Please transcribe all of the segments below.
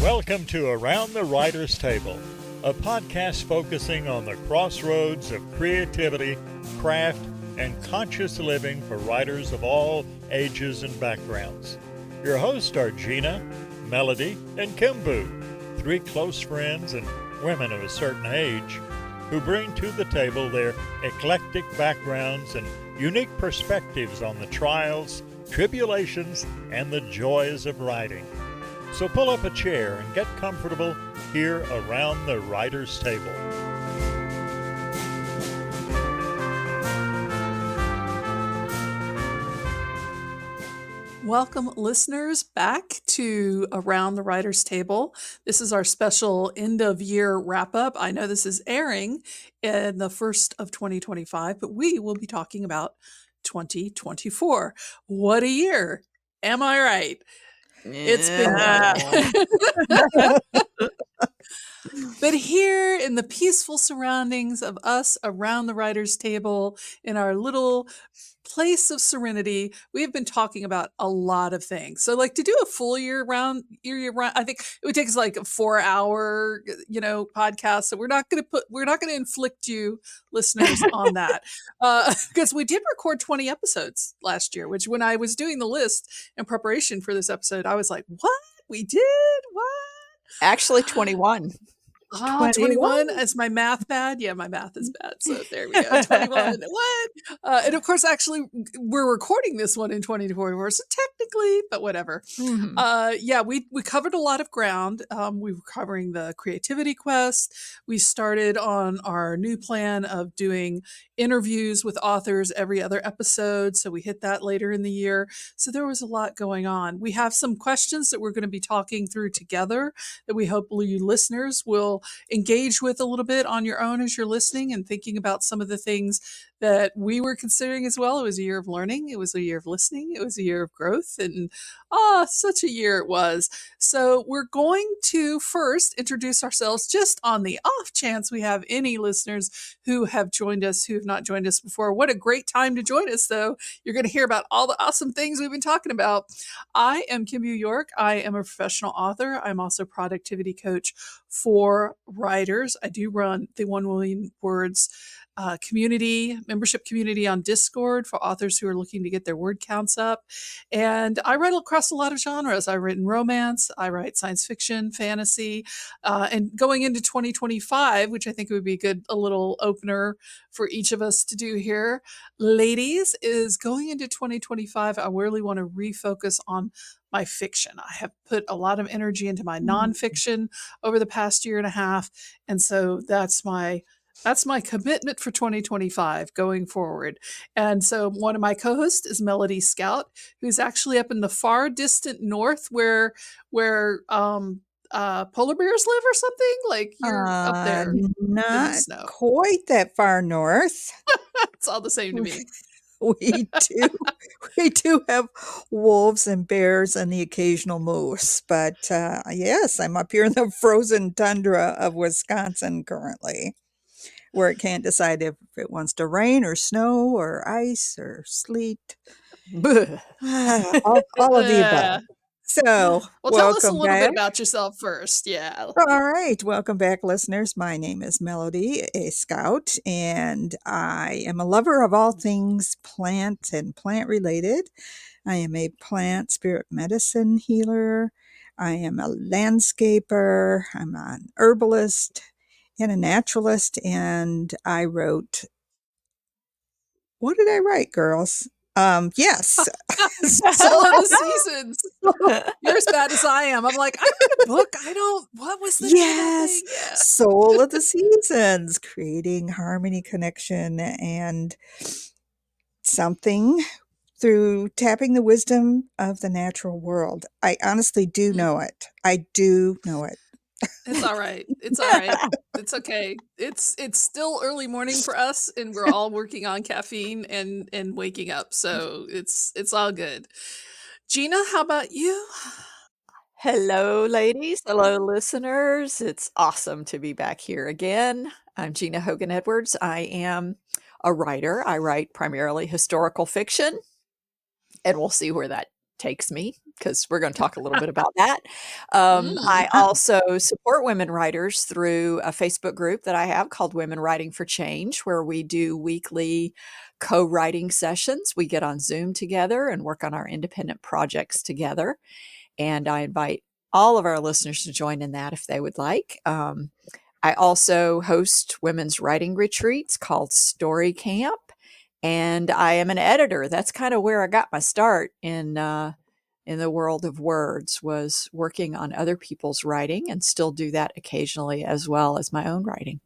Welcome to Around the Writer's Table, a podcast focusing on the crossroads of creativity, craft, and conscious living for writers of all ages and backgrounds. Your hosts are Gina, Melody, and Kimbu, three close friends and women of a certain age who bring to the table their eclectic backgrounds and unique perspectives on the trials, tribulations, and the joys of writing. So pull up a chair and get comfortable here around the writer's table. Welcome, listeners, back to Around the Writer's Table. This is our special end-of-year wrap-up. I know this is airing in the first of 2025, but we will be talking about 2024. What a year! Am I right? It's been But here in the peaceful surroundings of us around the writer's table in our little place of serenity, we have been talking about a lot of things. So like to do a full year round, I think it would take us like a 4-hour, podcast. So we're not going to inflict you listeners on that. Because we did record 20 episodes last year, which when I was doing the list in preparation for this episode, I was like, what? We did? What? Actually, 21. 21. Is my math bad? Yeah, my math is bad. So there we go. 21. What? And of course, actually, we're recording this one in 2024, so technically, but whatever. Mm-hmm. We covered a lot of ground. We were covering the creativity quest. We started on our new plan of doing interviews with authors every other episode. So we hit that later in the year. So there was a lot going on. We have some questions that we're going to be talking through together that we hope you listeners will engage with a little bit on your own as you're listening and thinking about some of the things that we were considering as well. It was a year of learning. It was a year of listening. It was a year of growth. And such a year it was. So we're going to first introduce ourselves just on the off chance we have any listeners who have joined us, who have not joined us before. What a great time to join us, though. You're going to hear about all the awesome things we've been talking about. I am Kimbu York. I am a professional author. I'm also a productivity coach for writers. I do run the 1 Million Words membership community on Discord for authors who are looking to get their word counts up. And I write across a lot of genres. I've written romance, I write science fiction, fantasy, and going into 2025, which I think would be a little opener for each of us to do here, ladies, is going into 2025. I really want to refocus on my fiction. I have put a lot of energy into my nonfiction over the past year and a half. And so that's my commitment for 2025 going forward. And so one of my co-hosts is Melody Scout, who's actually up in the far distant north where polar bears live or something. Like you're up there not in the snow. Quite that far north. It's all the same to me. We do have wolves and bears and the occasional moose, but yes, I'm up here in the frozen tundra of Wisconsin currently, where it can't decide if it wants to rain or snow or ice or sleet. all of the above. So, tell us a little bit about yourself first. Yeah. All right. Welcome back, listeners. My name is Melody, a scout, and I am a lover of all things plant and plant related. I am a plant spirit medicine healer. I am a landscaper. I'm an herbalist and a naturalist. And I wrote, what did I write, girls? Yes. All of the seasons. You're as bad as I am. I'm like, I read a book. What was the name of thing? Yeah. Soul of the Seasons, creating harmony, connection, and something through tapping the wisdom of the natural world. I honestly do know it. I do know it. It's all right. It's all right. It's okay. It's still early morning for us, and we're all working on caffeine and waking up. So it's all good. Gina, how about you? Hello, ladies. Hello, listeners. It's awesome to be back here again. I'm Gina Hogan Edwards. I am a writer. I write primarily historical fiction, and we'll see where that takes me, because we're going to talk a little bit about that. Mm. I also support women writers through a Facebook group that I have called Women Writing for Change, where we do weekly co-writing sessions. We get on Zoom together and work on our independent projects together. And I invite all of our listeners to join in that if they would like. I also host women's writing retreats called Story Camp, and I am an editor. That's kind of where I got my start in the world of words, was working on other people's writing, and still do that occasionally as well as my own writing.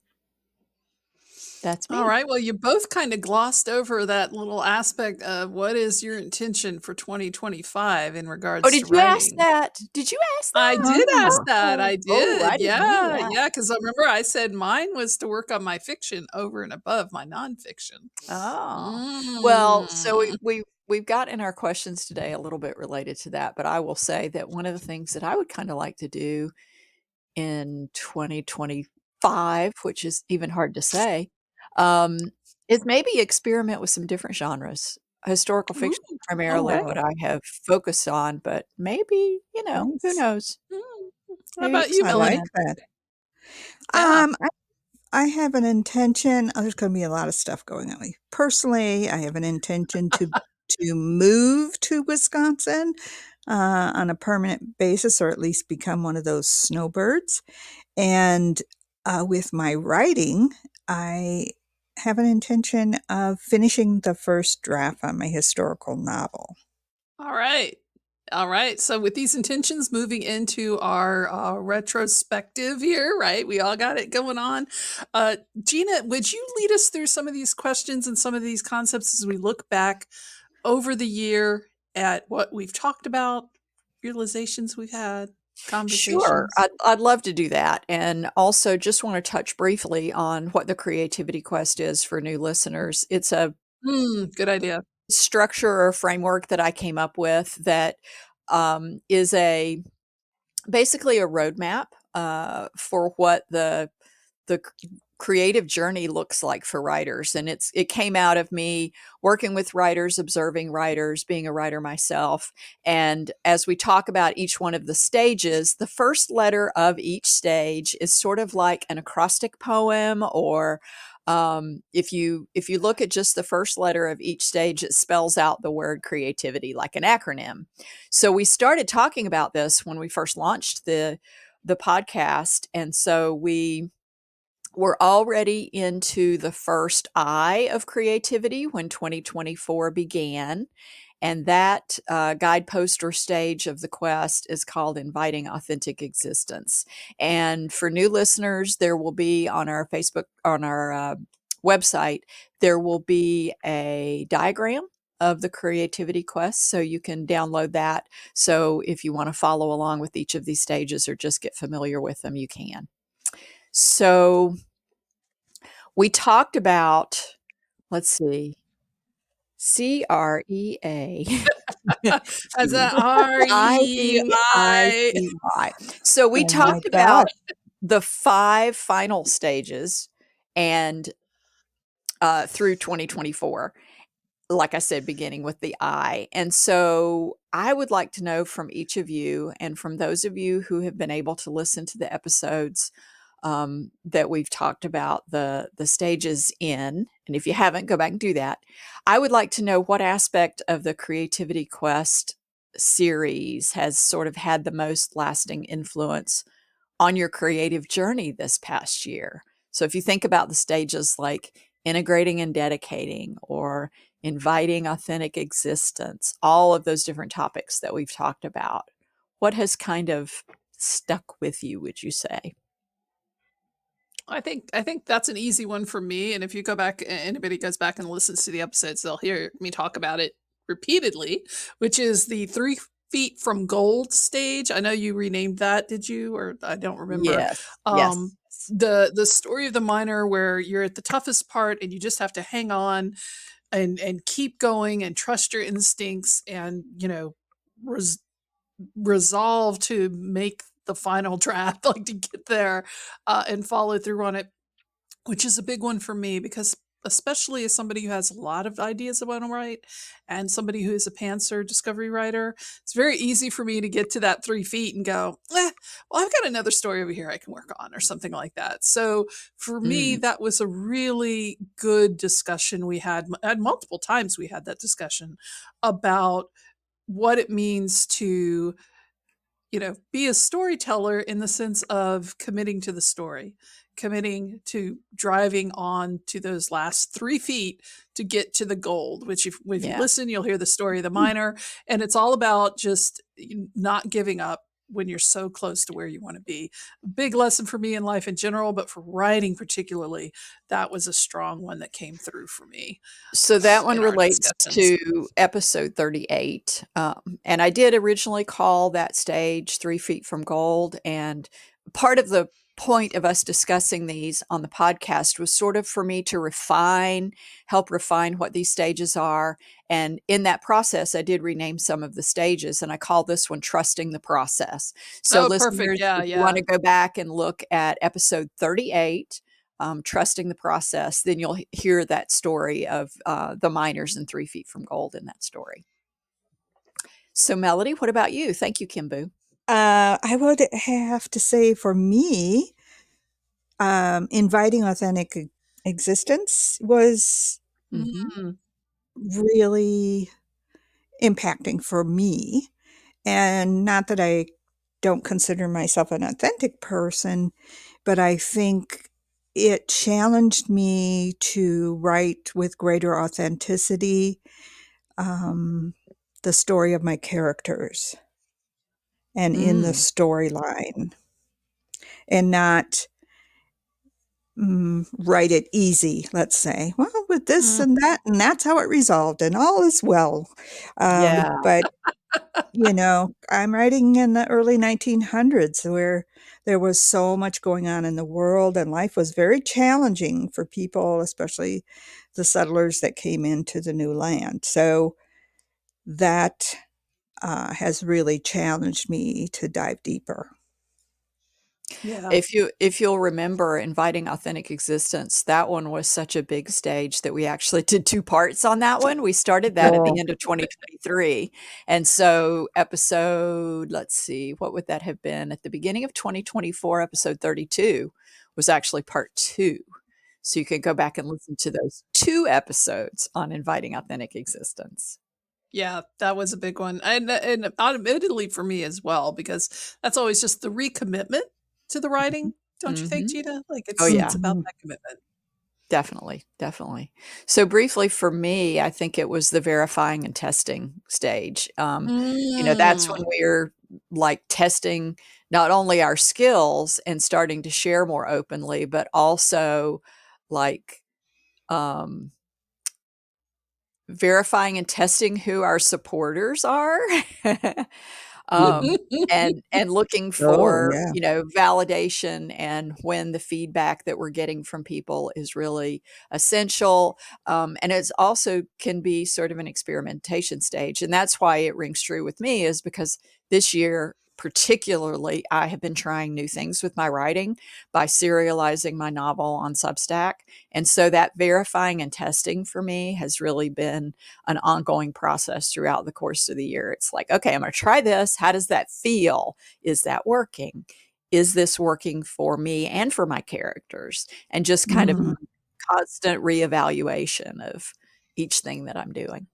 That's All me. right. Well, you both kind of glossed over that little aspect of what is your intention for 2025 in Oh, regards to did you ask writing. that? Did you ask I that? did ask Oh, that. I Oh, I did. didn't hear Yeah. that. Yeah. Because I remember I said mine was to work on my fiction over and above my nonfiction. Oh, well, so Mm. we've got in our questions today a little bit related to that, but I will say that one of the things that I would kind of like to do in 2025, which is even hard to say, um, is maybe experiment with some different genres. Historical Ooh. fiction, primarily Okay. what I have focused on, but maybe, who nice. know? Mm. How Maybe about you, I experiment. like Melody? that. Yeah. I have an intention. There's going to be a lot of stuff going on. Personally, I have an intention to move to Wisconsin on a permanent basis, or at least become one of those snowbirds. And with my writing, I have an intention of finishing the first draft on my historical novel. All right. All right. So, with these intentions, moving into our retrospective here, right? We all got it going on. Gina, would you lead us through some of these questions and some of these concepts as we look back over the year at what we've talked about, realizations we've had, Sure, conversations? I'd love to do that, and also just want to touch briefly on what the Creativity Quest is for new listeners. It's a Good idea. structure or framework that I came up with that is basically a roadmap for what the creative journey looks like for writers, and it came out of me working with writers, observing writers, being a writer myself. And as we talk about each one of the stages, the first letter of each stage is sort of like an acrostic poem, or if you look at just the first letter of each stage, it spells out the word creativity like an acronym. So we started talking about this when we first launched the podcast, and so we're already into the first I of creativity when 2024 began. And that guidepost or stage of the quest is called Inviting Authentic Existence. And for new listeners, there will be on our Facebook, on our website, there will be a diagram of the creativity quest. So you can download that. So if you want to follow along with each of these stages or just get familiar with them, you can. So we talked about, let's see, CREA. As a REI. IVICY. So we Oh my talked God. about the 5 final stages and through 2024. Like I said, beginning with the I. And so I would like to know from each of you, and from those of you who have been able to listen to the episodes that we've talked about the stages in, and if you haven't, go back and do that. I would like to know what aspect of the Creativity Quest series has sort of had the most lasting influence on your creative journey this past year. So if you think about the stages like integrating and dedicating, or inviting authentic existence, all of those different topics that we've talked about, what has kind of stuck with you, would you say? I think that's an easy one for me. And if you go back, anybody goes back and listens to the episodes, they'll hear me talk about it repeatedly, which is the 3 feet from gold stage. I know you renamed that, did you? Or I don't remember. Yes. Um, Yes. the story of the miner, where you're at the toughest part and you just have to hang on and keep going and trust your instincts, and res- resolve to make the final draft, like to get there and follow through on it, which is a big one for me because especially as somebody who has a lot of ideas about to write and somebody who is a pantser discovery writer, it's very easy for me to get to that 3 feet and go, well, I've got another story over here I can work on or something like that. So for me, Mm, that was a really good discussion we had. At multiple times we had that discussion about what it means to, be a storyteller in the sense of committing to the story, committing to driving on to those last 3 feet to get to the gold, which if you yeah. listen, you'll hear the story of the miner. And it's all about just not giving up when you're so close to where you want to be. Big lesson for me in life in general, but for writing particularly, that was a strong one that came through for me So that one in our relates discussions. to episode 38. And I did originally call that stage 3 feet from gold. And part of the point of us discussing these on the podcast was sort of for me to help refine what these stages are. And in that process, I did rename some of the stages, and I call this one Trusting the Process. So, Oh, perfect. listeners, Yeah, if you want yeah. to go back and look at episode 38, Trusting the Process, then you'll hear that story of the miners and 3 feet from gold in that story. So, Melody, what about you? Thank you, Kimbu. I would have to say for me, inviting authentic existence was Hmm. Mm. really impacting for me. And not that I don't consider myself an authentic person, but I think it challenged me to write with greater authenticity um, the story of my characters and in the Mm, storyline, and not write it easy, let's say, well, with this Mm. and that, and that's how it resolved, and all is well. yeah. But I'm writing in the early 1900s where there was so much going on in the world, and life was very challenging for people, especially the settlers that came into the new land. So that has really challenged me to dive deeper. Yeah. If you'll remember Inviting Authentic Existence, that one was such a big stage that we actually did 2 parts on that one. We started that at the Oh, end of 2023. And so episode, let's see, what would that have been? At the beginning of 2024, episode 32 was actually part 2. So you can go back and listen to those 2 episodes on Inviting Authentic Existence. Yeah, that was a big one. And admittedly for me as well, because that's always just the recommitment to the writing. Don't you think, Mhm. Gina? Like Oh, it's yeah. about mhm. that commitment. Definitely, definitely. So briefly for me, I think it was the verifying and testing stage. That's when Mm. we're like testing not only our skills and starting to share more openly, but also like um, verifying and testing who our supporters are. um, and looking Oh, for, yeah. validation, and when the feedback that we're getting from people is really essential. And it's also can be sort of an experimentation stage. And that's why it rings true with me, is because this year, particularly, I have been trying new things with my writing by serializing my novel on Substack. And so that verifying and testing for me has really been an ongoing process throughout the course of the year. It's like, okay, I'm going to try this. How does that feel? Is that working? Is this working for me and for my characters? And just kind of Mhm. constant reevaluation of each thing that I'm doing.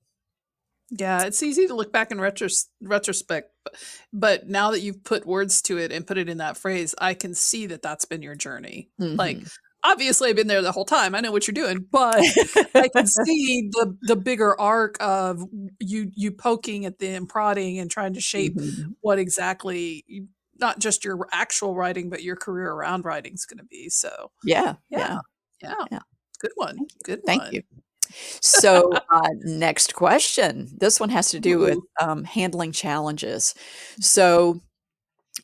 Yeah, it's easy to look back in retrospect, but now that you've put words to it and put it in that phrase, I can see that that's been your journey. Like, Hmm. obviously, I've been there the whole time. I know what you're doing, but I can see the bigger arc of you poking at them, prodding, and trying to shape Hmm. what exactly not just your actual writing, but your career around writing is going to be. So, Yeah, yeah, yeah, yeah, yeah. good one, Thank you. good Thank you. one. So, next question. This one has to do with Ooh. handling challenges. So,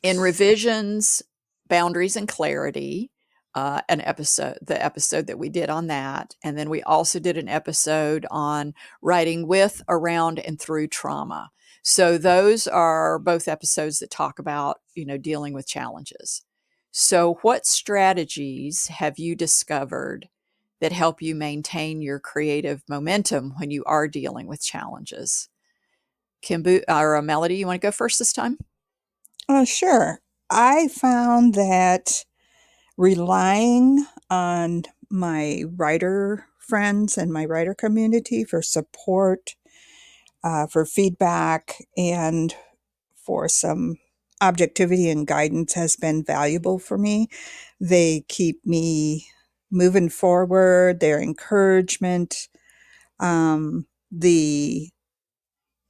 in revisions, boundaries and clarity, the episode that we did on that, and then we also did an episode on writing with, around, and through trauma. So those are both episodes that talk about dealing with challenges. So what strategies have you discovered that help you maintain your creative momentum when you are dealing with challenges. Kimbu or Melody, you want to go first this time? Sure. I found that relying on my writer friends and my writer community for support, for feedback, and for some objectivity and guidance has been valuable for me. They keep me moving forward, their encouragement. The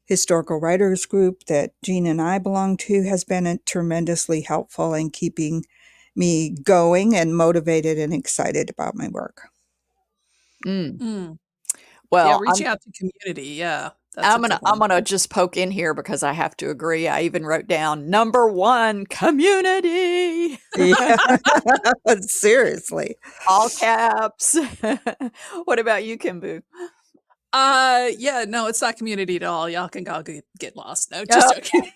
historical writers group that Gina and I belong to has been tremendously helpful in keeping me going and motivated and excited about my work. Mm. Yeah, Well, reaching out to community. Yeah, that's a I'm good I'm one. gonna just poke in here because I have to agree. I even wrote down number one, community. Yeah, seriously. All caps. What about you, Kimbu? Yeah, no, it's not community at all. Y'all can go get lost. No, just Oh, joking.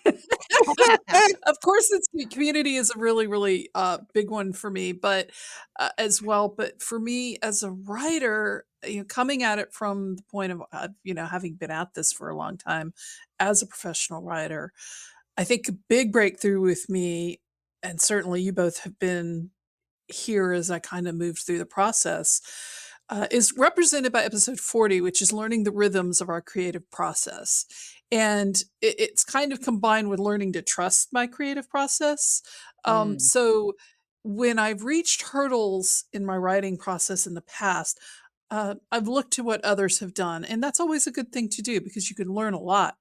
Of course, it's community is a really, really big one for me, but as well. But for me as a writer, coming at it from the point of having been at this for a long time as a professional writer, I think a big breakthrough with me, and certainly you both have been here as I kind of moved through the process, is represented by episode 40, which is learning the rhythms of our creative process. And it's kind of combined with learning to trust my creative process. Mm, So when I've reached hurdles in my writing process in the past, I've looked to what others have done. And that's always a good thing to do because you can learn a lot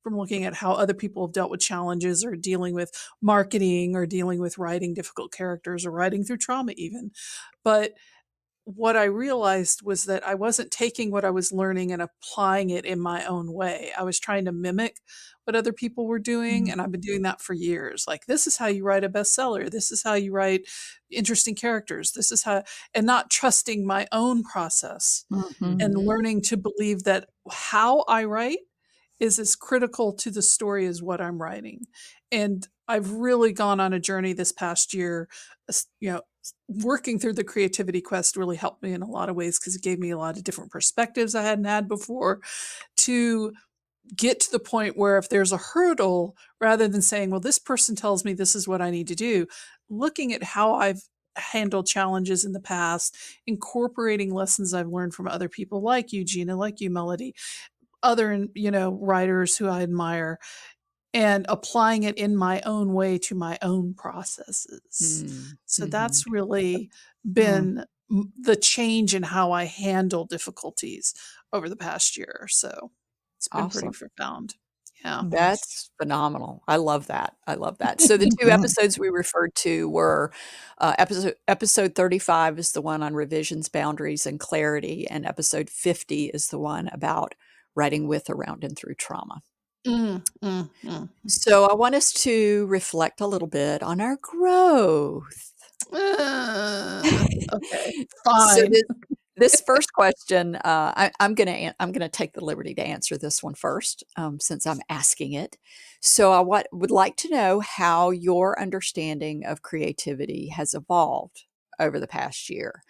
from looking at how other people have dealt with challenges or dealing with marketing or dealing with writing difficult characters or writing through trauma even. But what I realized was that I wasn't taking what I was learning and applying it in my own way. I was trying to mimic what other people were doing, and I've been doing that for years. Like, this is how you write a bestseller. This is how you write interesting characters. This is how, and not trusting my own process mhm, and Mhm. learning to believe that how I write is as critical to the story as what I'm writing. And I've really gone on a journey this past year, working through the creativity quest really helped me in a lot of ways because it gave me a lot of different perspectives I hadn't had before to get to the point where if there's a hurdle, rather than saying, well, this person tells me this is what I need to do, looking at how I've handled challenges in the past, incorporating lessons I've learned from other people like you, Gina, like you, Melody, other, writers who I admire, and applying it in my own way to my own processes. mm, So mhm. that's really Mm. been the change in how I handle difficulties over the past year or so. It's been pretty Awesome. profound. Yeah. Nice. That's phenomenal. I love that. I love that. So the 2 Mhm. episodes we referred to were, episode 35 is the one on revisions, boundaries, and clarity, and episode 50 is the one about writing with, around, and through trauma. Mm, mm, mm. So I want us to reflect a little bit on our growth. Okay, So fine. this first question, I'm gonna take the liberty to answer this one first, since I'm asking it. So would like to know how your understanding of creativity has evolved over the past year.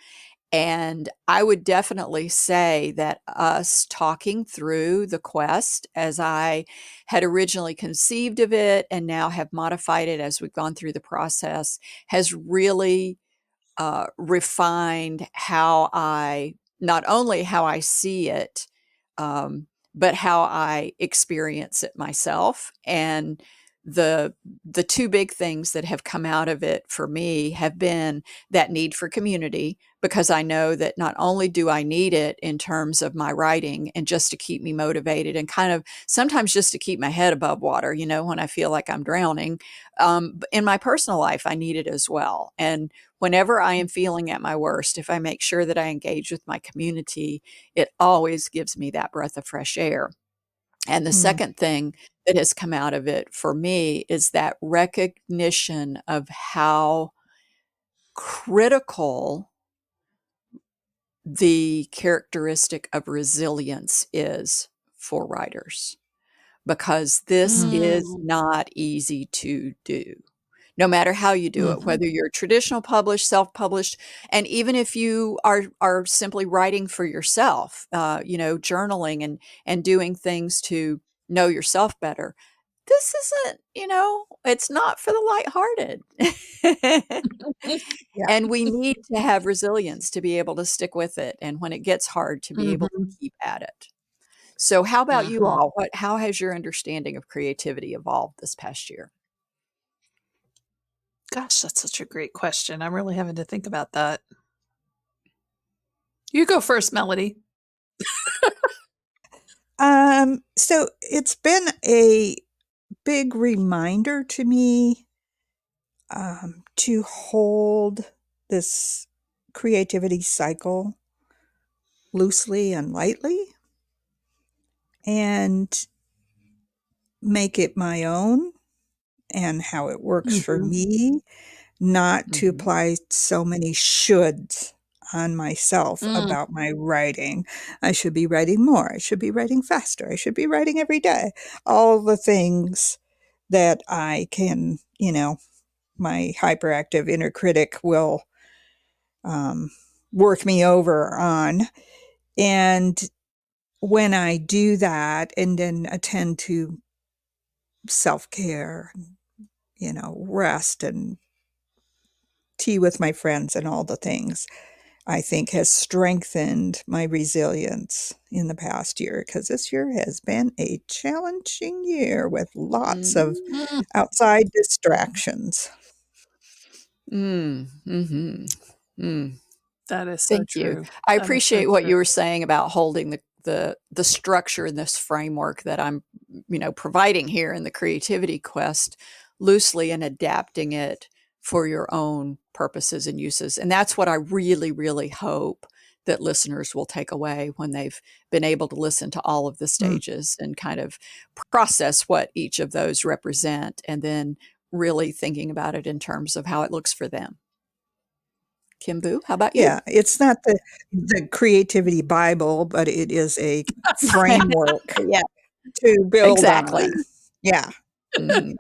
And I would definitely say that us talking through the quest as I had originally conceived of it and now have modified it as we've gone through the process has really refined how I not only how I see it, um, but how I experience it myself. And the the two big things that have come out of it for me have been that need for community, because I know that not only do I need it in terms of my writing and just to keep me motivated and kind of sometimes just to keep my head above water, when I feel like I'm drowning. In my personal life, I need it as well. And whenever I am feeling at my worst, if I make sure that I engage with my community, it always gives me that breath of fresh air. And the Mm. second thing that has come out of it for me is that recognition of how critical the characteristic of resilience is for writers, because this Mm. is Mm, not easy to do. no matter how you do it, Mhm. whether you're traditional published, self-published, and even if you are simply writing for yourself, journaling and doing things to know yourself better. This isn't, it's not for the lighthearted. Yeah. And we need to have resilience to be able to stick with it, and when it gets hard, to be able to Mhm. keep at it. So how about you Mhm. all? How has your understanding of creativity evolved this past year? Gosh, that's such a great question. I'm really having to think about that. You go first, Melody. So it's been a big reminder to me to hold this creativity cycle loosely and lightly and make it my own and how it works for Mhm. me, not to Mhm. apply so many shoulds on myself Mm. about my writing. I should be writing more. I should be writing faster. I should be writing every day. All the things that I can, my hyperactive inner critic will um, work me over on. And when I do that and then attend to self care, rest and tea with my friends and all the things, I think has strengthened my resilience in the past year because this year has been a challenging year with lots of Mm. Mm. outside distractions. Mm. Mhm. Mm. That is so Thank you. true. I That is so appreciate what true. you were saying about holding the structure in this framework that I'm, providing here in the creativity quest loosely and adapting it for your own purposes and uses. And that's what I really, really hope that listeners will take away when they've been able to listen to all of the Mm. stages and kind of process what each of those represent, and then really thinking about it in terms of how it looks for them. Kimbu, how about you? Yeah, it's not the creativity Bible, but it is a framework Yeah, to build exactly. on. Yeah. Mhm.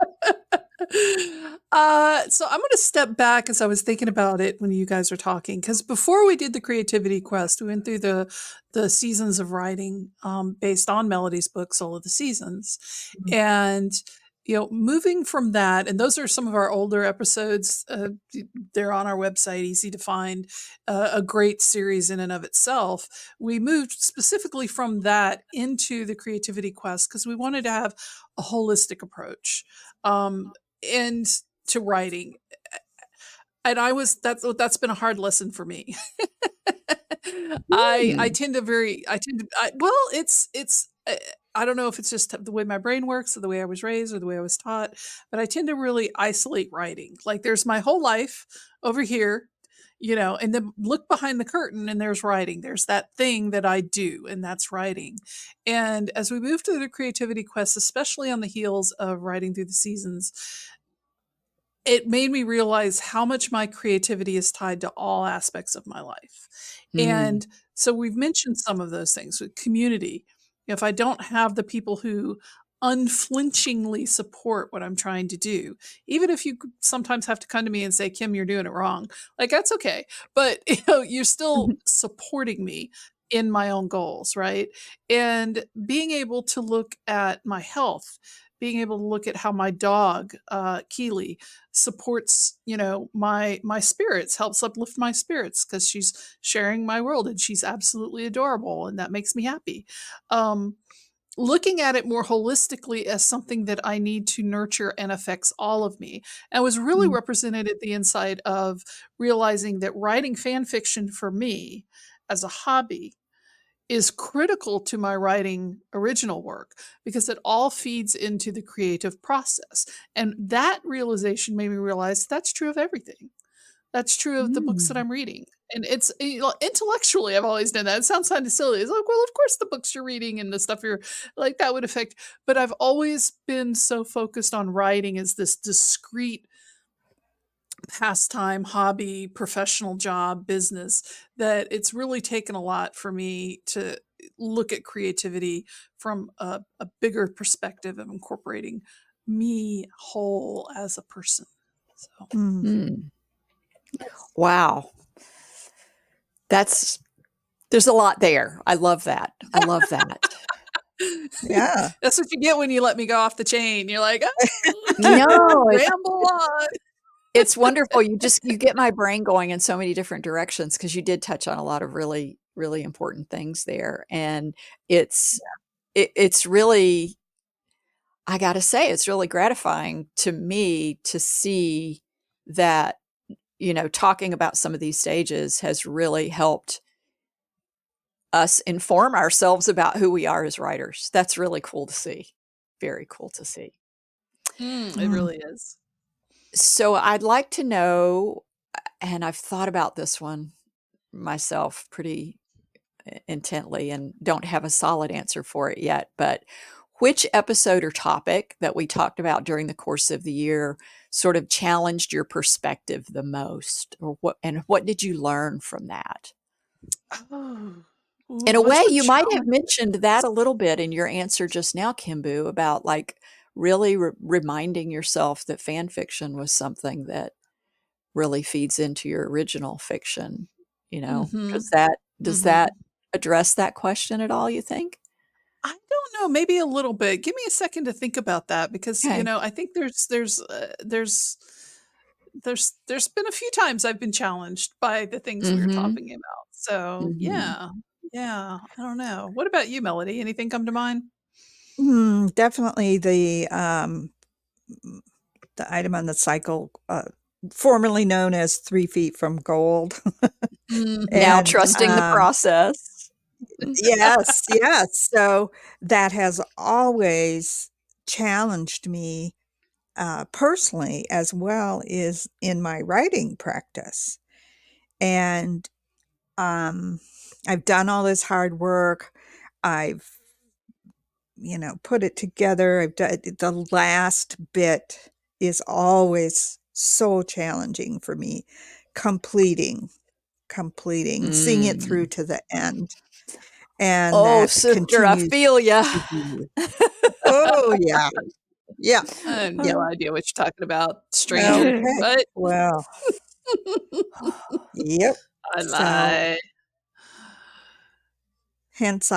So I'm going to step back as I was thinking about it when you guys were talking, because before we did the creativity quest, we went through the seasons of writing based on Melody's book, Soul of the Seasons, Mm. and moving from that, and those are some of our older episodes. They're on our website, easy to find, a great series in and of itself. We moved specifically from that into the creativity quest because we wanted to have a holistic approach. And to writing, and that's been a hard lesson for me. I Mm. tend to well, it's I don't know if it's just the way my brain works or the way I was raised or the way I was taught, but I tend to really isolate writing. Like there's my whole life over here, and then look behind the curtain and there's writing. There's that thing that I do, and that's writing. And as we move to the creativity quest, especially on the heels of writing through the seasons, it made me realize how much my creativity is tied to all aspects of my life. Mm. And so we've mentioned some of those things with community. If I don't have the people who unflinchingly support what I'm trying to do, even if you sometimes have to come to me and say, Kim, you're doing it wrong, like that's okay. But you're still Mhm. supporting me in my own goals, right? And being able to look at my health, being able to look at how my dog, Keely, supports my spirits, helps uplift my spirits because she's sharing my world and she's absolutely adorable and that makes me happy. um Looking at it more holistically as something that I need to nurture and affects all of me, and was really Mm. represented at the inside of realizing that writing fan fiction for me as a hobby is critical to my writing original work because it all feeds into the creative process. And that realization made me realize that's true of everything. That's true of the books that Mm. I'm reading. And it's intellectually, I've always done that. It sounds kind of silly. It's like, well, of course, the books you're reading and the stuff you're like that would affect. But I've always been so focused on writing as this discrete pastime, hobby, professional job, business, that it's really taken a lot for me to look at creativity from a bigger perspective of incorporating me whole as a person. So, Mm. Hmm. Wow. There's a lot there. I love that. I love that. Yeah. that's what you get when you let me go off the chain. You're like, No, ramble on. it's wonderful. You get my brain going in so many different directions because you did touch on a lot of really, really important things there. And it's it's really, I gotta say, it's really gratifying to me to see that, talking about some of these stages has really helped us inform ourselves about who we are as writers. That's really cool to see. Very cool to see. It Mm. really is. So I'd like to know, and I've thought about this one myself pretty intently and don't have a solid answer for it yet, but which episode or topic that we talked about during the course of the year sort of challenged your perspective the most, or what did you learn from that? Oh, In a which way, one you might have challenged? mentioned that a little bit in your answer just now, Kimbu, about like really reminding yourself that fan fiction was something that really feeds into your original fiction. Mm-hmm. Does that Mm-hmm. address that question at all, you think? I don't know, maybe a little bit. Give me a second to think about that because, Okay. I think there's been a few times I've been challenged by the things we were Mhm. talking about. So, Mhm. yeah. Yeah, I don't know. What about you, Melody? Anything come to mind? Definitely the item on the cycle, formerly known as 3 feet from gold. Now Mhm. And, trusting the process. yes, yes. So that has always challenged me, personally, as well as in my writing practice. And, um, I've done all this hard work. I've, put it together. I've done the last bit is always so challenging for me. Completing, seeing it through Mm. to the end. And Oh, that sister, I continues feel ya. to be, oh, yeah. Yeah. I have Yeah. no idea what you're talking about, stranger, Okay. but Well, yep. I So lie. hence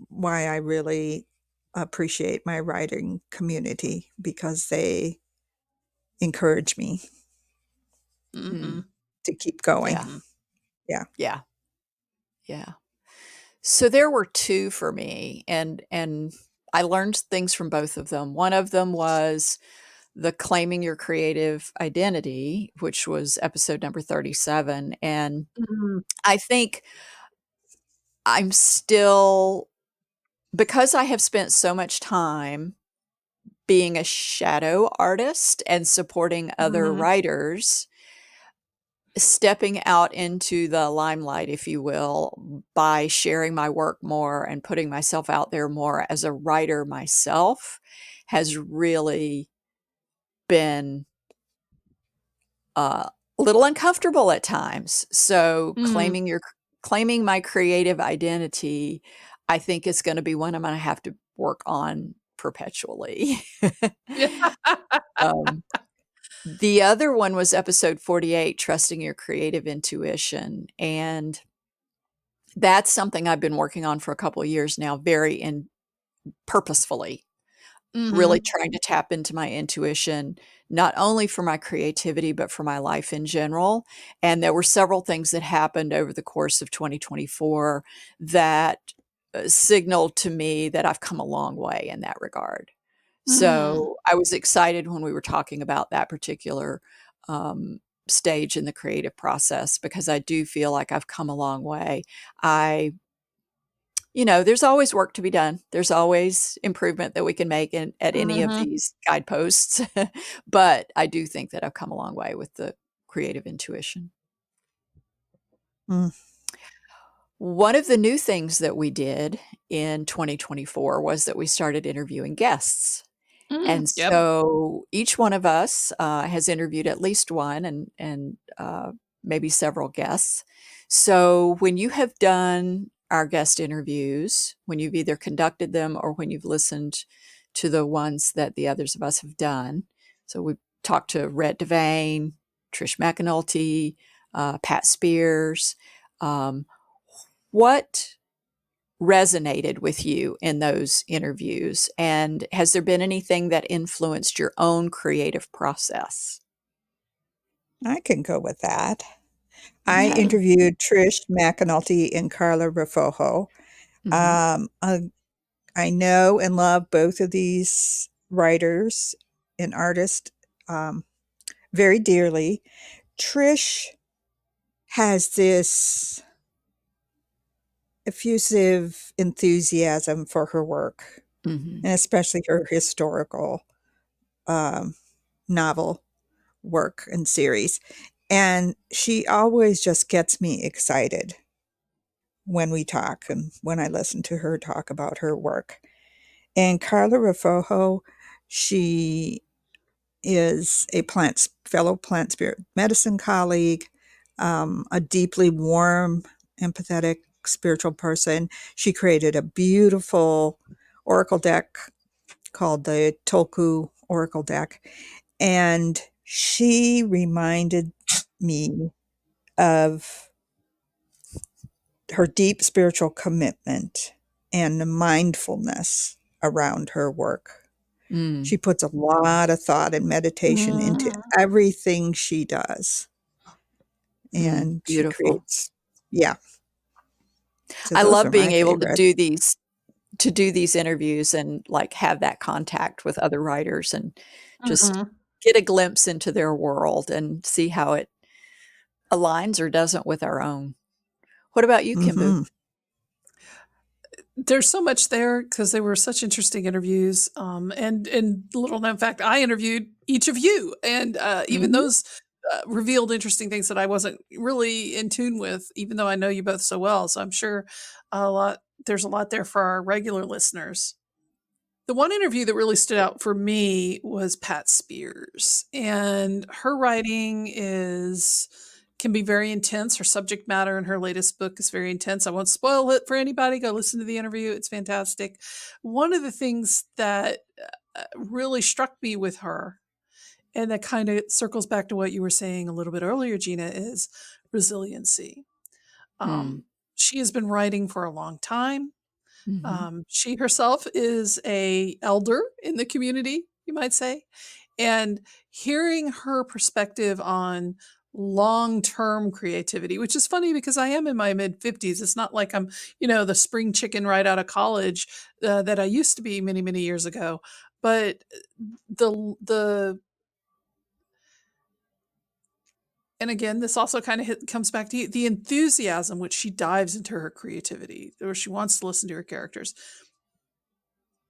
why I really appreciate my writing community because they encourage me Mm. Mhm. to keep going. Yeah. Mhm. Yeah. Yeah. Yeah. So there were 2 for me, and I learned things from both of them. One of them was the claiming your creative identity, which was episode number 37, and Mhm. I think I'm still, because I have spent so much time being a shadow artist and supporting other Mhm. writers, stepping out into the limelight, if you will, by sharing my work more and putting myself out there more as a writer myself has really been a little uncomfortable at times. So Mm. claiming my creative identity, I think is going to be one I'm going to have to work on perpetually. Yeah. um, the other one was episode 48, trusting your creative intuition, and that's something I've been working on for a couple of years now, very purposefully, really Mhm. trying to tap into my intuition, not only for my creativity, but for my life in general. And there were several things that happened over the course of 2024 that signaled to me that I've come a long way in that regard. Mm. So I was excited when we were talking about that particular um, stage in the creative process because I do feel like I've come a long way. I there's always work to be done. There's always improvement that we can make at any of Mhm. these guideposts. But I do think that I've come a long way with the creative intuition. Mm. One of the new things that we did in 2024 was that we started interviewing guests. Mm. And Yep. so each one of us has interviewed at least one and maybe several guests. So when you have done our guest interviews, when you've either conducted them or when you've listened to the ones that the others of us have done, so we've talked to Rhett Devane, Trish McAnulty, Pat Spears. What resonated with you in those interviews? And has there been anything that influenced your own creative process? I can go with that. I Okay. interviewed Trish McAnulty and Carla Rafojo. Mhm. I know and love both of these writers and artists very dearly. Trish has this effusive enthusiasm for her work, Mhm. and especially her historical um, novel work and series. And she always just gets me excited when we talk and when I listen to her talk about her work. And Carla Rafojo, she is a fellow plant spirit medicine colleague, a deeply warm, empathetic, spiritual person. She created a beautiful oracle deck called the Tolku Oracle Deck. And she reminded me of her deep spiritual commitment and the mindfulness around her work. Mm. She puts a lot of thought and meditation into Mhm. everything she does. Mm. And she Beautiful. creates, yeah. So I those are love being my able favorite. to do these interviews and like have that contact with other writers and just Mhm. get a glimpse into their world and see how it aligns or doesn't with our own. What about you, Kimbu? Hmm. There's so much there because they were such interesting interviews. And little known fact, I interviewed each of you, and even Mhm. those revealed interesting things that I wasn't really in tune with, even though I know you both so well. So I'm sure a lot there's a lot there for our regular listeners. The one interview that really stood out for me was Pat Spears, and her writing is can be very intense. Her subject matter in her latest book is very intense. I won't spoil it for anybody. Go listen to the interview. It's fantastic. One of the things that really struck me with her, and that kind of circles back to what you were saying a little bit earlier, Gina, is resiliency. Mm. Um, she has been writing for a long time. Mhm. She herself is a elder in the community, you might say, and hearing her perspective on long-term creativity, which is funny because I am in my mid 50s. It's not like I'm, the spring chicken right out of college that I used to be many, many years ago. But the and again, this also kind of comes back to the enthusiasm which she dives into her creativity, or she wants to listen to her characters.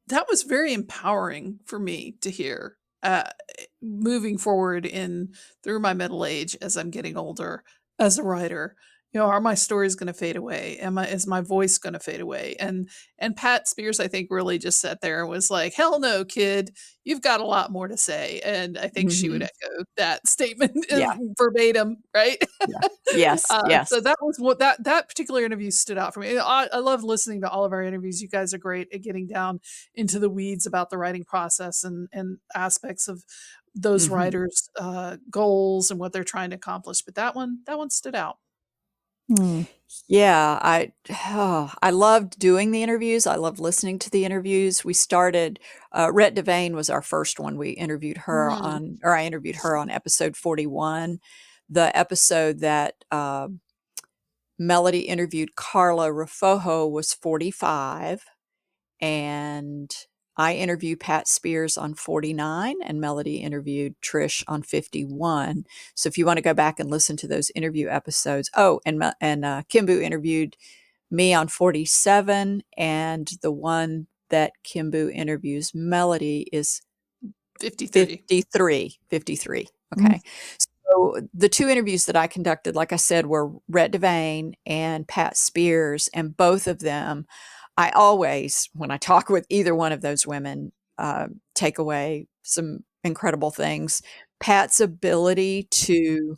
That was very empowering for me to hear, moving forward in through my middle age as I'm getting older as a writer. Are my stories going to fade away? Is my voice going to fade away? And Pat Spears, I think, really just sat there and was like, "Hell no, kid, you've got a lot more to say." And I think she would Mhm. echo that statement Yeah. verbatim, right? Yeah. Yes. Yes. So that was what that particular interview stood out for me. I love listening to all of our interviews. You guys are great at getting down into the weeds about the writing process and aspects of those Mhm. writers' goals and what they're trying to accomplish. But that one stood out. Hmm. Yeah, I loved doing the interviews. I loved listening to the interviews. We started Rhett Devane was our first one. We interviewed her Mm, on, or I interviewed her on episode 41. The episode that Melody interviewed Carla Rafojo was 45, and I interviewed Pat Spears on 49, and Melody interviewed Trish on 51. So if you want to go back and listen to those interview episodes, and Kimbu interviewed me on 47, and the one that Kimbu interviews Melody is 53. 53. 53. Mm. Okay. So the two interviews that I conducted, like I said, were Rhett Devane and Pat Spears, and both of them, I always, when I talk with either one of those women, take away some incredible things. Pat's ability to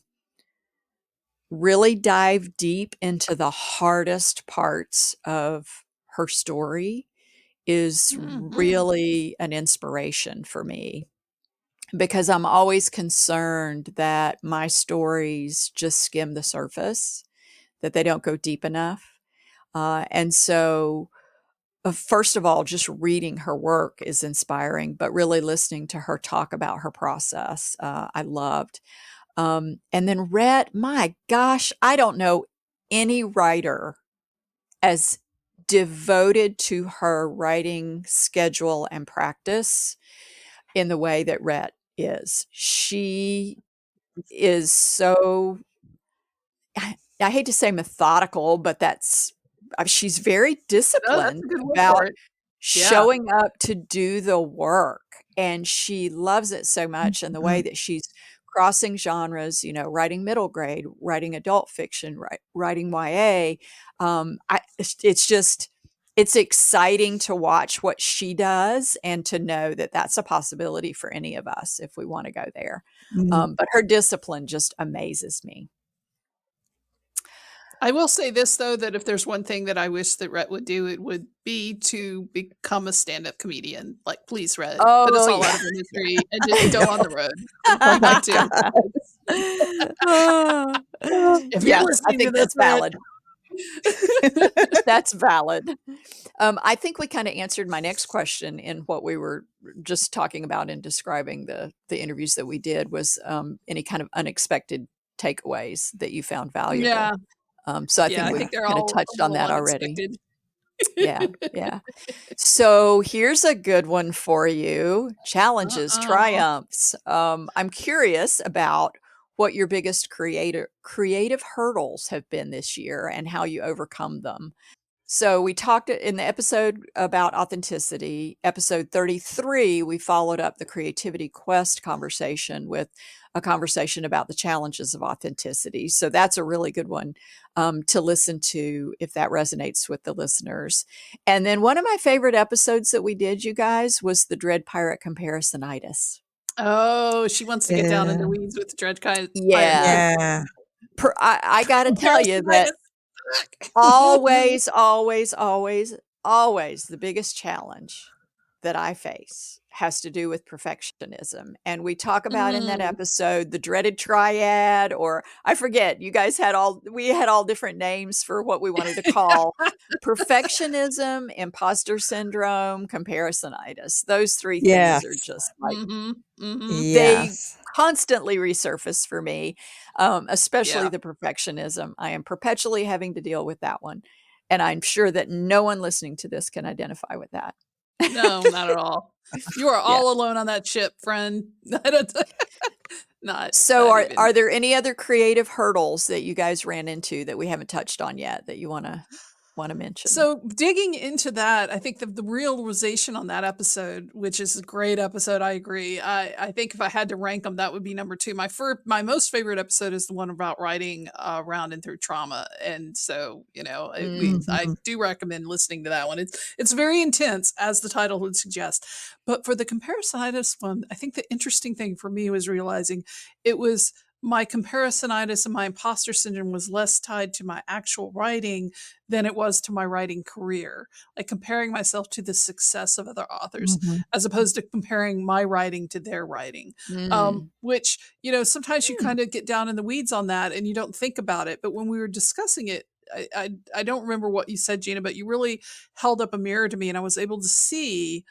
really dive deep into the hardest parts of her story is Hmm. really an inspiration for me. because I'm always concerned that my stories just skim the surface, that they don't go deep enough. And so, first of all, just reading her work is inspiring, but really listening to her talk about her process, I loved. And then Rhett, my gosh, I don't know any writer as devoted to her writing schedule and practice in the way that Rhett is. She is so, I hate to say methodical, but she's very No, that's disciplined a good word for about it. Yeah. showing up to do the work, and she loves it so much, and the way Mhm. that she's crossing genres, writing middle grade, writing adult fiction, writing YA. It's just, it's exciting to watch what she does and to know that that's a possibility for any of us if we want to go there. Mm. But her discipline just amazes me. I will say this though, that if there's one thing that I wish that Rhett would do, it would be to become a stand-up comedian. Like, please, Rhett, put us Oh, all out yeah. of our misery and just I go on know. the road. Oh We my need to. God. If you're Yes, I listening to think this, that's Rhett. valid. That's valid. I think we kind of answered my next question in what we were just talking about in describing the interviews that we did, was any kind of unexpected takeaways that you found valuable. Yeah. So I Yeah. think I we think they're kind of all a touched on little that already. unexpected. Yeah, yeah. So here's a good one for you. Challenges, Uh-uh. triumphs. I'm curious about what your biggest creative hurdles have been this year and how you overcome them. So we talked in the episode about authenticity. Episode 33, we followed up the creativity quest conversation with a conversation about the challenges of authenticity. So that's a really good one to listen to if that resonates with the listeners. And then one of my favorite episodes that we did, you guys, was the Dread Pirate comparisonitis. Oh, she wants to get down in the Yeah. weeds with Dredge Pirate. Yeah. Yeah. I got to tell you that Comparisonitis. always, always, always, always the biggest challenge that I face has to do with perfectionism. And we talk about in that Mm. episode the dreaded triad, or I forget, we had all different names for what we wanted to call perfectionism, imposter syndrome, comparisonitis. Those three things are Yes. just like, Mhm. Mhm. they Yes. constantly resurface for me, especially Yeah. the perfectionism. I am perpetually having to deal with that one. And I'm sure that no one listening to this can identify with that. No, not at all. You are Yeah. all alone on that ship, friend. I don't not So not are even. are there any other creative hurdles that you guys ran into that we haven't touched on yet that you wanna mention? So digging into that, I think the realization on that episode, which is a great episode, I agree. I think if I had to rank them, that would be number two. My most favorite episode is the one about writing around and through trauma, and so I Mhm. do recommend listening to that one. It's very intense, as the title would suggest. But for the comparisonitis one, I think the interesting thing for me was realizing it was my comparisonitis and my imposter syndrome was less tied to my actual writing than it was to my writing career, like comparing myself to the success of other authors Mhm. as opposed to comparing my writing to their writing. Mm. Which, sometimes you Mm. kind of get down in the weeds on that and you don't think about it. But when we were discussing it, I don't remember what you said, Gina, but you really held up a mirror to me and I was able to see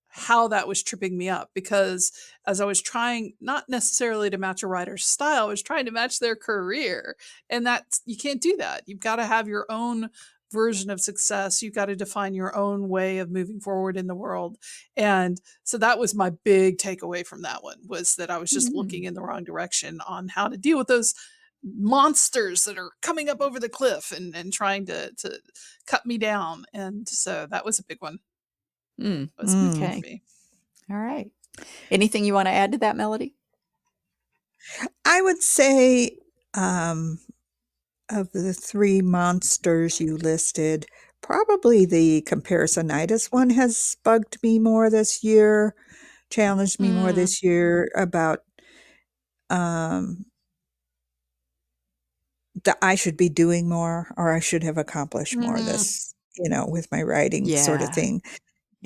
how that was tripping me up, because as I was trying not necessarily to match a writer's style, I was trying to match their career. And that's, you can't do that. You've got to have your own version of success. You've got to define your own way of moving forward in the world. And so that was my big takeaway from that one, was that I was just looking Mm. in the wrong direction on how to deal with those monsters that are coming up over the cliff and trying to cut me down. And so that was a big one. Mm. That was a big one Mm. for Okay. me. All right. Anything you wanna add to that, Melody? I would say, um, of the 3 monsters you listed, probably the comparisonitis one has bugged me more this year, challenged me more Mm. this year about, um, that I should be doing more or I should have accomplished more Mhm. this, with my writing sort of Yeah. thing.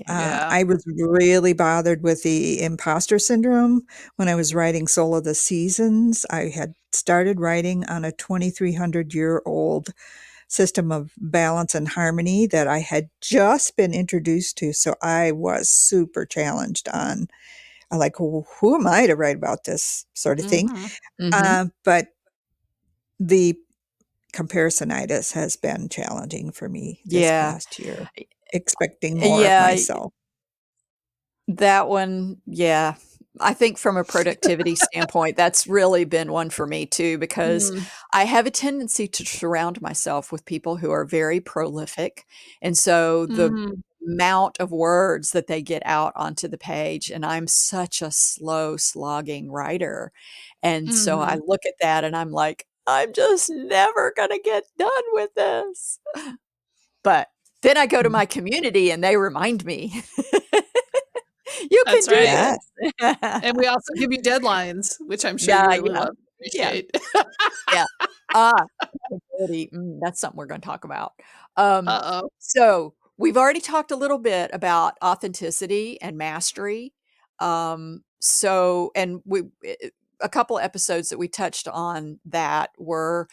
Yeah. Yeah. I was really bothered with the imposter syndrome when I was writing Soul of the Seasons. I had started writing on a 2,300-year-old system of balance and harmony that I had just been introduced to. So I was super challenged on, like, who am I to write about this sort of thing? Mm-hmm. But the comparisonitis has been challenging for me this Yeah. past year, expecting more of Yeah. myself. That one, yeah. I think from a productivity standpoint, that's really been one for me too, because Mm. I have a tendency to surround myself with people who are very prolific. And so the Mm. amount of words that they get out onto the page, and I'm such a slow, slogging writer. And so I Mhm. look at that and I'm like, I'm just never going to get done with this. But then I go to my community and they remind me. You can That's do right. Yes. this. And we also give you deadlines, which I'm sure you Yeah, really yeah, love and yeah, appreciate. yeah. Ah, accountability, that's something we're gonna talk about. Um, Uh-oh. so we've already talked a little bit about authenticity and mastery. So and a couple episodes that we touched on that were,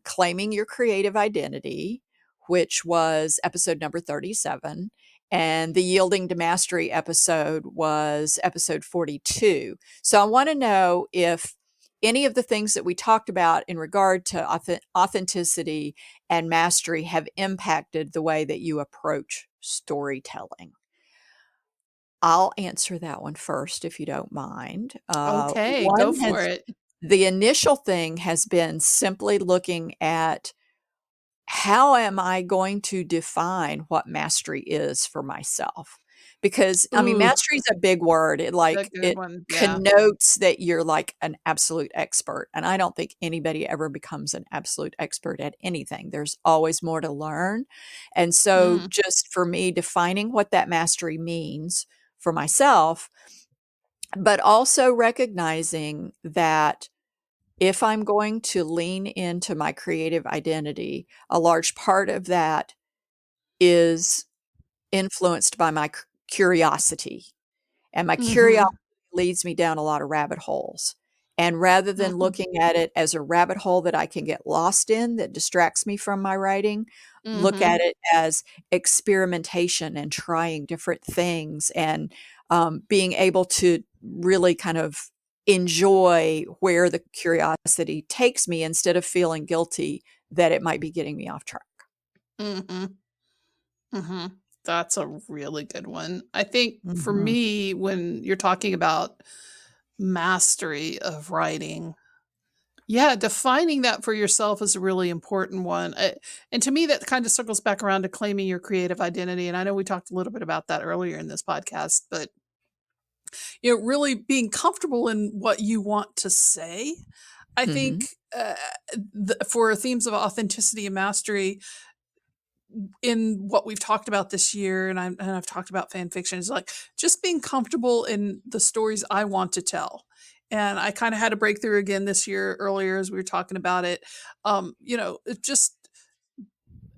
claiming your creative identity, which was episode number 37, and the yielding to mastery episode was episode 42. So I wanna know if any of the things that we talked about in regard to authenticity and mastery have impacted the way that you approach storytelling. I'll answer that one first, if you don't mind. Okay, go One for has it. The initial thing has been simply looking at how am I going to define what mastery is for myself? Because, I mean, Ooh, mastery is a big word. a good It one. Yeah. connotes that you're like an absolute expert. And I don't think anybody ever becomes an absolute expert at anything. There's always more to learn. And so, Mm. just for me, defining what that mastery means for myself, but also recognizing that if I'm going to lean into my creative identity, a large part of that is influenced by my curiosity, and my curiosity Mhm. leads me down a lot of rabbit holes. And rather than Mhm. looking at it as a rabbit hole that I can get lost in that distracts me from my writing, look Mhm. at it as experimentation and trying different things and, being able to really kind of enjoy where the curiosity takes me instead of feeling guilty that it might be getting me off track. Mhm. Mhm. That's a really good one. I think for Mhm. me, when you're talking about mastery of writing, yeah, defining that for yourself is a really important one. And to me, that kind of circles back around to claiming your creative identity. And I know we talked a little bit about that earlier in this podcast, but really being comfortable in what you want to say. I think Mhm. for themes of authenticity and mastery, in what we've talked about this year, and I've talked about fan fiction, is like just being comfortable in the stories I want to tell. And I kind of had a breakthrough again this year earlier as we were talking about it. It just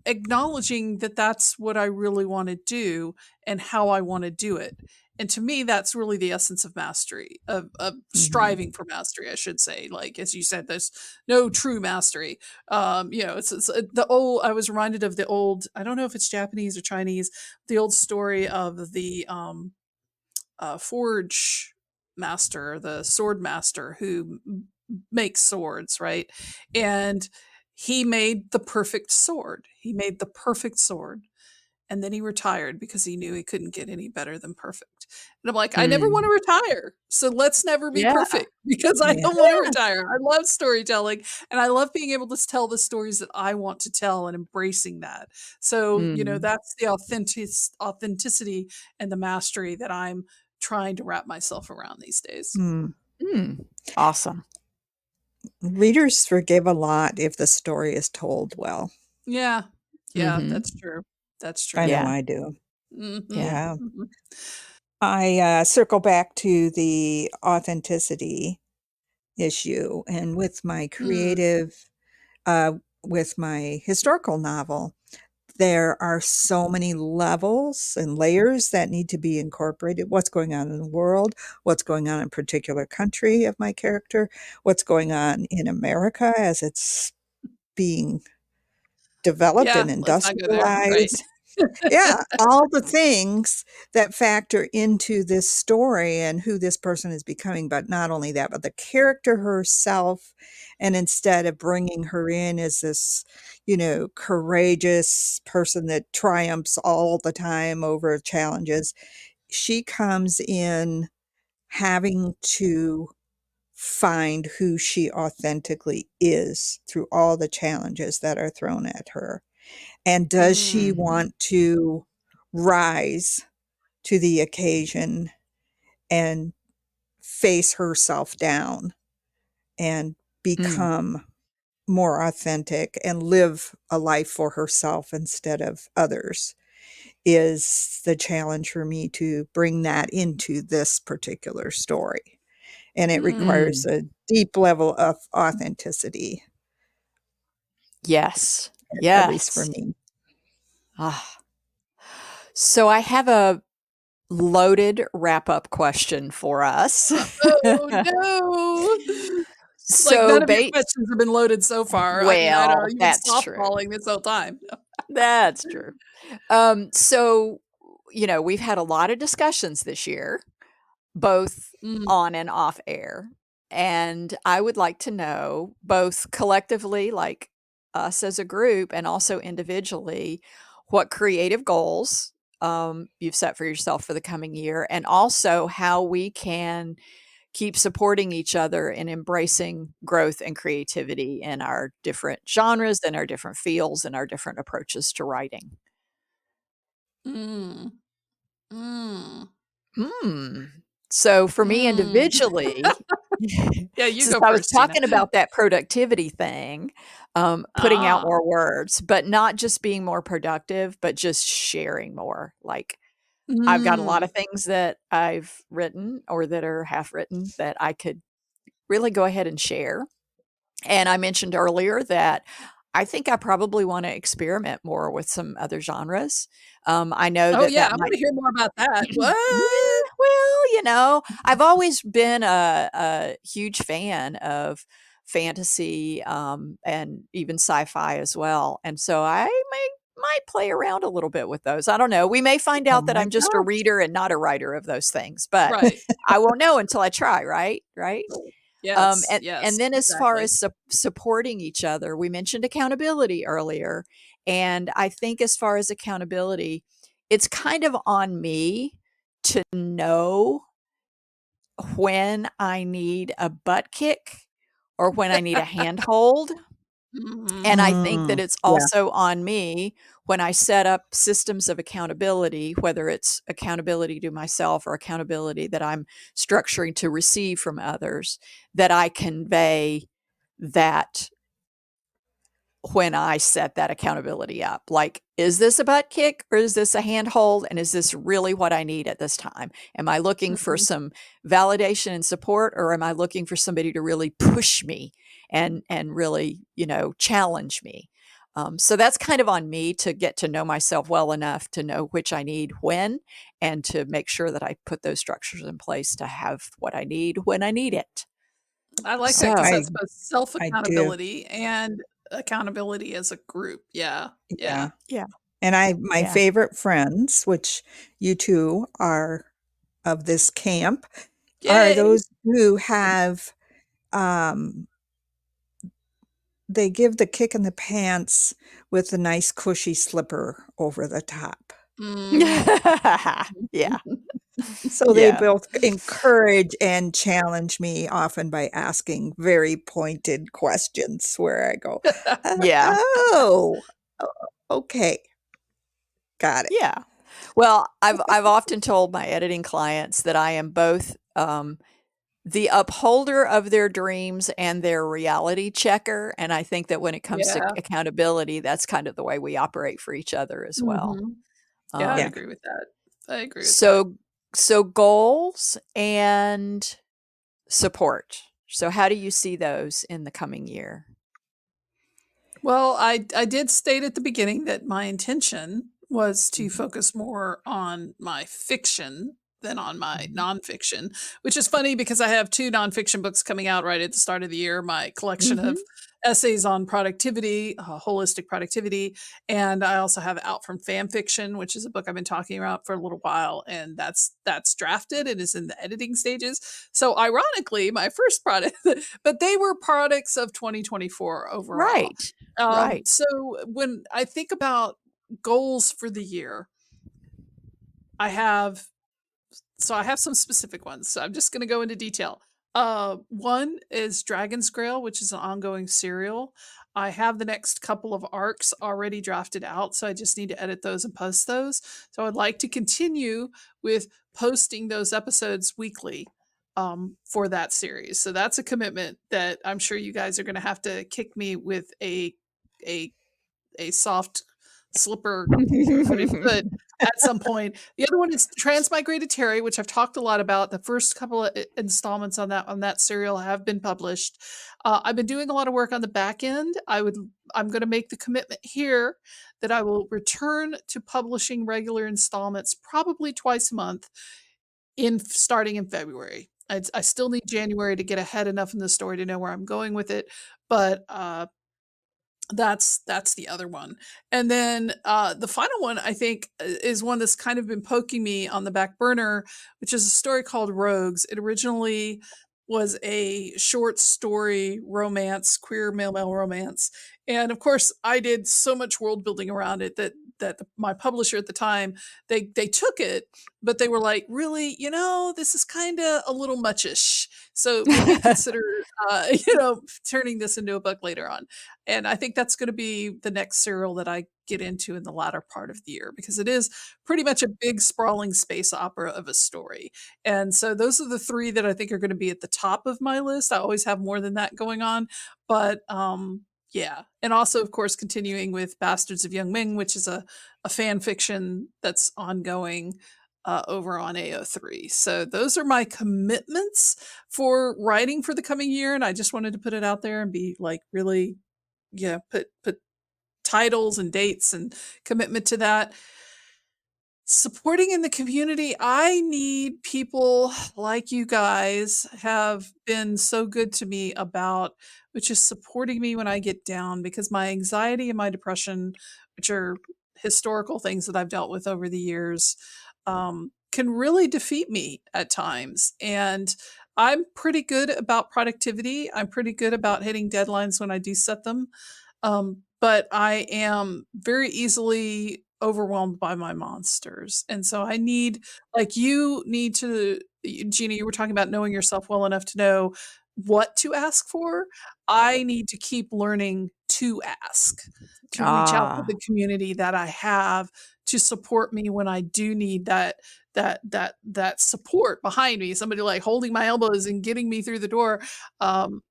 acknowledging that that's what I really want to do and how I want to do it. And to me, that's really the essence of mastery, of Mhm. striving for mastery, I should say. Like, as you said, there's no true mastery. It's the old, I was reminded of the old, I don't know if it's Japanese or Chinese, the old story of the forge master, the sword master who makes swords, right? And he made the perfect sword. He made the perfect sword. And then he retired because he knew he couldn't get any better than perfect. And I'm like, I never want Mm. to retire. So let's never be Yeah. perfect because I Yeah. don't want to retire. I love storytelling and I love being able to tell the stories that I want to tell and embracing that. So, Mm. that's the authenticity and the mastery that I'm trying to wrap myself around these days. Mm. Mm. Awesome. Readers forgive a lot if the story is told well. Yeah. Yeah, Mhm. that's true. That's I true. know Yeah. I do. Mhm. Yeah. Yeah. Mhm. I circle back to the authenticity issue, and with my Mm. creative, uh, with my historical novel, there are so many levels and layers that need to be incorporated. What's going on in the world? What's going on in a particular country of my character? What's going on in America as it's being developed Yeah, and let's not go there. Right. industrialized? Yeah, all the things that factor into this story and who this person is becoming. But not only that, but the character herself. And instead of bringing her in as this, courageous person that triumphs all the time over challenges, she comes in having to find who she authentically is through all the challenges that are thrown at her. And does she Mm. want to rise to the occasion and face herself down and Mm. become more authentic and live a life for herself instead of others? Is the challenge for me to bring that into this particular story. And it requires Mm. a deep level of authenticity, Yes. at least for Yes. me. Ah. So I have a loaded wrap-up question for us. Oh, no. Like, So none of your bait questions have been loaded so far. I mean, I know well, you've been that's true. softballing this whole time. That's true. So, we've had a lot of discussions this year, both Mm. on and off air. And I would like to know, both collectively, like us as a group, and also individually, what creative goals you've set for yourself for the coming year, and also how we can keep supporting each other and embracing growth and creativity in our different genres and our different fields and our different approaches to writing. Mm. Mm. Hmm. So for me Mm. individually, Yeah, you since go I was first, Gina. talking about that productivity thing, putting out Ah. more words, but not just being more productive, but just sharing more. Like, I've got a lot Mm. of things that I've written or that are half written that I could really go ahead and share. And I mentioned earlier that I think I probably want to experiment more with some other genres. I know Oh, that yeah, that I might wanna hear more about that. Yeah, What? well, I've always been a huge fan of fantasy, and even sci-fi as well, and so I might play around a little bit with those. I don't know. We may find Oh out that my I'm just a gosh. reader and not a writer of those things, but Right. I won't know until I try, right? Right? Yes, And yes, then as far exactly. as supporting each other, we mentioned accountability earlier, and I think as far as accountability, it's kind of on me to know when I need a butt kick or when I need a handhold. And I Mhm. think that it's Yeah. also on me when I set up systems of accountability, whether it's accountability to myself or accountability that I'm structuring to receive from others, that I convey that when I set that accountability up. Like, is this a butt kick or is this a handhold? And is this really what I need at this time? Am I looking for Mhm. some validation and support, or am I looking for somebody to really push me and really, challenge me? So that's kind of on me to get to know myself well enough to know which I need when, and to make sure that I put those structures in place to have what I need when I need it. I like that because So, I that's both I do. self-accountability and accountability as a group. Yeah, Yeah. yeah. yeah, And my yeah. favorite friends, which you two are of this camp, are Yay! those who have, um, they give the kick in the pants with a nice cushy slipper over the top. Mhm. Yeah, So they yeah. both encourage and challenge me, often by asking very pointed questions where I go, Yeah, oh, okay, got it." yeah. Well, I've often told my editing clients that I am both, the upholder of their dreams and their reality checker, and I think that when it comes to Yeah. accountability, that's kind of the way we operate for each other as well. Mhm. Yeah, I Yeah. Um, agree with that. I agree with that. so so goals and support. So how do you see those in the coming year? Well, I did state at the beginning that my intention was to Mhm. focus more on my fiction than on my Mhm. nonfiction, which is funny because I have two nonfiction books coming out right at the start of the year. My collection Mhm. of essays on productivity, holistic productivity, and I also have Out from Fan Fiction, which is a book I've been talking about for a little while, and that's drafted and is in the editing stages. So ironically, my first product, but they were products of 2024 overall. Right. Right. So when I think about goals for the year, I have I have some specific ones. So I'm just going to go into detail. One is Dragon's Grail, which is an ongoing serial. I have the next couple of arcs already drafted out, so I just need to edit those and post those. So I'd like to continue with posting those episodes weekly for that series. So that's a commitment that I'm sure you guys are going to have to kick me with a a soft slipper coated foot at some point. The other one is Transmigrated Terry, which I've talked a lot about. The first couple of installments on that serial have been published. I've been doing a lot of work on the back end. I'm going to make the commitment here that I will return to publishing regular installments probably twice a month in starting in February. I still need January to get ahead enough in the story to know where I'm going with it, but that's the other one. And then the final one I think is one that's kind of been poking me on the back burner, which is a story called Rogues. It originally was a short story romance, queer male romance. And of course, I did so much world building around it that my publisher at the time, they took it, but they were like, really, this is kind of a little muchish. So maybe consider turning this into a book later on. And I think that's going to be the next serial that I get into in the latter part of the year because it is pretty much a big sprawling space opera of a story. And so those are the three that I think are going to be at the top of my list. I always have more than that going on, but yeah. And also, of course, continuing with Bastards of Young Ming, which is a fan fiction that's ongoing over on AO3. So those are my commitments for writing for the coming year. And I just wanted to put it out there and be like really, yeah, put titles and dates and commitment to that. Supporting in the community, I need people like you guys have been so good to me about, which is supporting me when I get down because my anxiety and my depression, which are historical things that I've dealt with over the years, can really defeat me at times. And I'm pretty good about productivity. I'm pretty good about hitting deadlines when I do set them. But I am very easily overwhelmed by my monsters. And so I need, like, you need to, Gina, you were talking about knowing yourself well enough to know what to ask for. I need to keep learning to ask, to reach out to Ah. the community that I have to support me when I do need that support behind me, somebody like holding my elbows and getting me through the door. Um,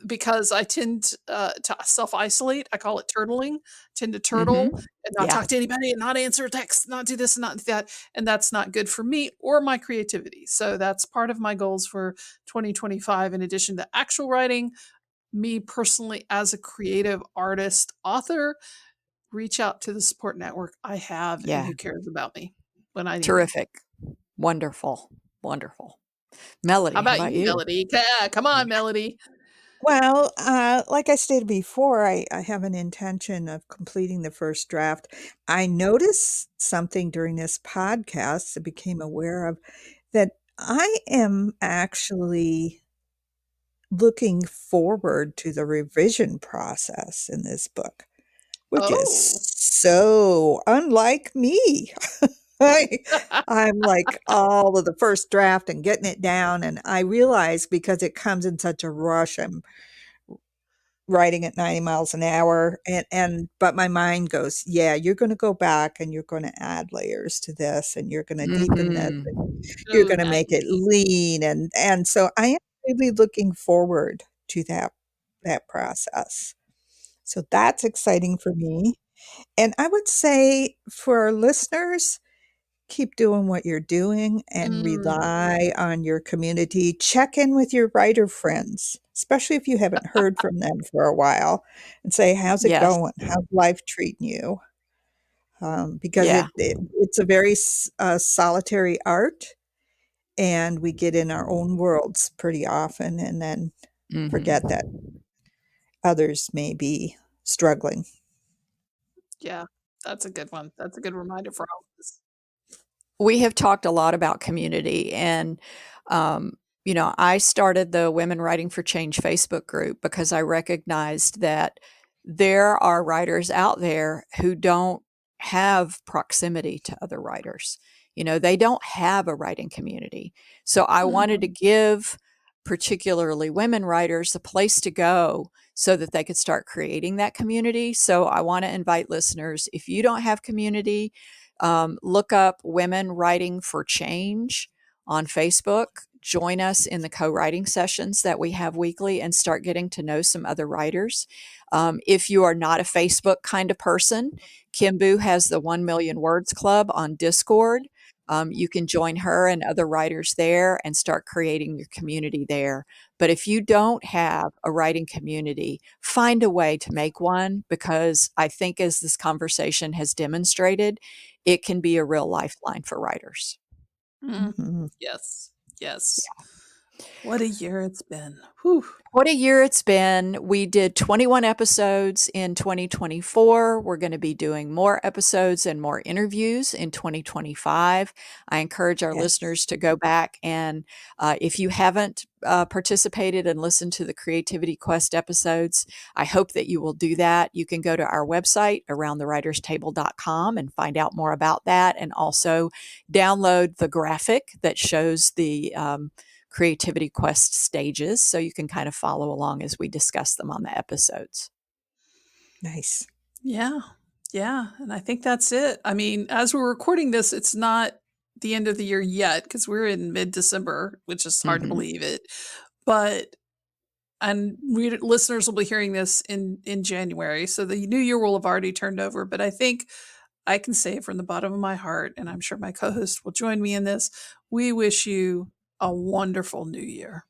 because I tend to self isolate. I call it turtling. Tend to turtle Mhm. and not Yeah. talk to anybody and not answer a text, not do this and not do that, and that's not good for me or my creativity. So that's part of my goals for 2025. In addition to actual writing, me personally as a creative artist, author, reach out to the support network I have and Yeah. who cares about me when I need them. Terrific. Wonderful. Wonderful. How Melody, how about about you, you? Melody? Come on, Melody. Well, like I stated before, I have an intention of completing the first draft. I noticed something during this podcast I became aware of that I am actually looking forward to the revision process in this book, which is Oh. so unlike me. I, I'm like all of the first draft and getting it down, and I realize because it comes in such a rush, I'm writing at 90 miles an hour and but my mind goes, yeah, you're going to go back and you're going to add layers to this and you're going to deepen this Mhm. and you're Oh, going to make it nice. lean and so I am really looking forward to that process. So that's exciting for me. And I would say for our listeners, keep doing what you're doing and Mm. rely on your community. Check in with your writer friends. especially if you haven't heard from them for a while, and say, how's it Yes. going? How's life treating you? Because Yeah. it's a very solitary art, and we get in our own worlds pretty often and then forget that Hmm. others may be struggling. Yeah, that's a good one. That's a good reminder for all of us. We have talked a lot about community, and um, I started the Women Writing for Change Facebook group because I recognized that there are writers out there who don't have proximity to other writers. They don't have a writing community. So I wanted to Mhm. give particularly women writers a place to go so that they could start creating that community. So I want to invite listeners, if you don't have community, look up Women Writing for Change on Facebook. Join us in the co-writing sessions that we have weekly and start getting to know some other writers. If you are not a Facebook kind of person, Kimbu has the 1 Million Words Club on Discord. You can join her and other writers there and start creating your community there. But if you don't have a writing community, find a way to make one, because I think, as this conversation has demonstrated, it can be a real lifeline for writers. Mm. Mhm. Yes. Yes. What a year it's been. Whew. What a year it's been. We did 21 episodes in 2024. We're going to be doing more episodes and more interviews in 2025. I encourage our Yes. listeners to go back and, if you haven't participated and listened to the Creativity Quest episodes, I hope that you will do that. You can go to our website, aroundthewriterstable.com, and find out more about that, and also download the graphic that shows the Creativity Quest stages, so you can kind of follow along as we discuss them on the episodes. Nice. Yeah. Yeah. And I think that's it. I mean, as we're recording this, it's not the end of the year yet because we're in mid-December, which is hard to Mhm. believe it. But listeners will be hearing this in January, so the new year will have already turned over. But I think I can say from the bottom of my heart, and I'm sure my co-host will join me in this, we wish you a wonderful new year.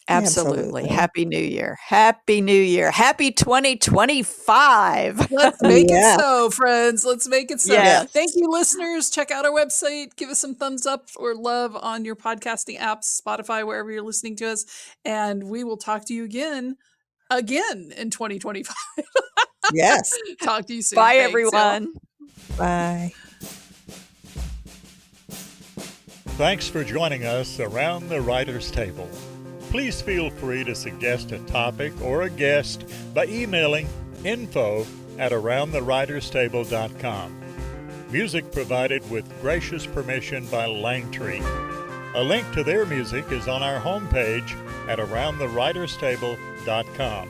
Absolutely. Absolutely. Happy New Year. Happy New Year. Happy 2025. Let's make it Yeah. so, friends. Let's make it so. Yes. Thank you, listeners. Check out our website. Give us some thumbs up or love on your podcasting apps, Spotify, wherever you're listening to us. And we will talk to you again in 2025. Yes. Talk to you soon. Bye, Thanks, y'all. everyone. Bye. Thanks for joining us around the writer's table. Please feel free to suggest a topic or a guest by emailing info@aroundthewriterstable.com. Music provided with gracious permission by Langtree. A link to their music is on our homepage at aroundthewriterstable.com.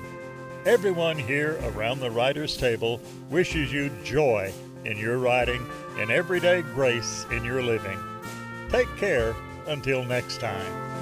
Everyone here around the writer's table wishes you joy in your writing and everyday grace in your living. Take care until next time.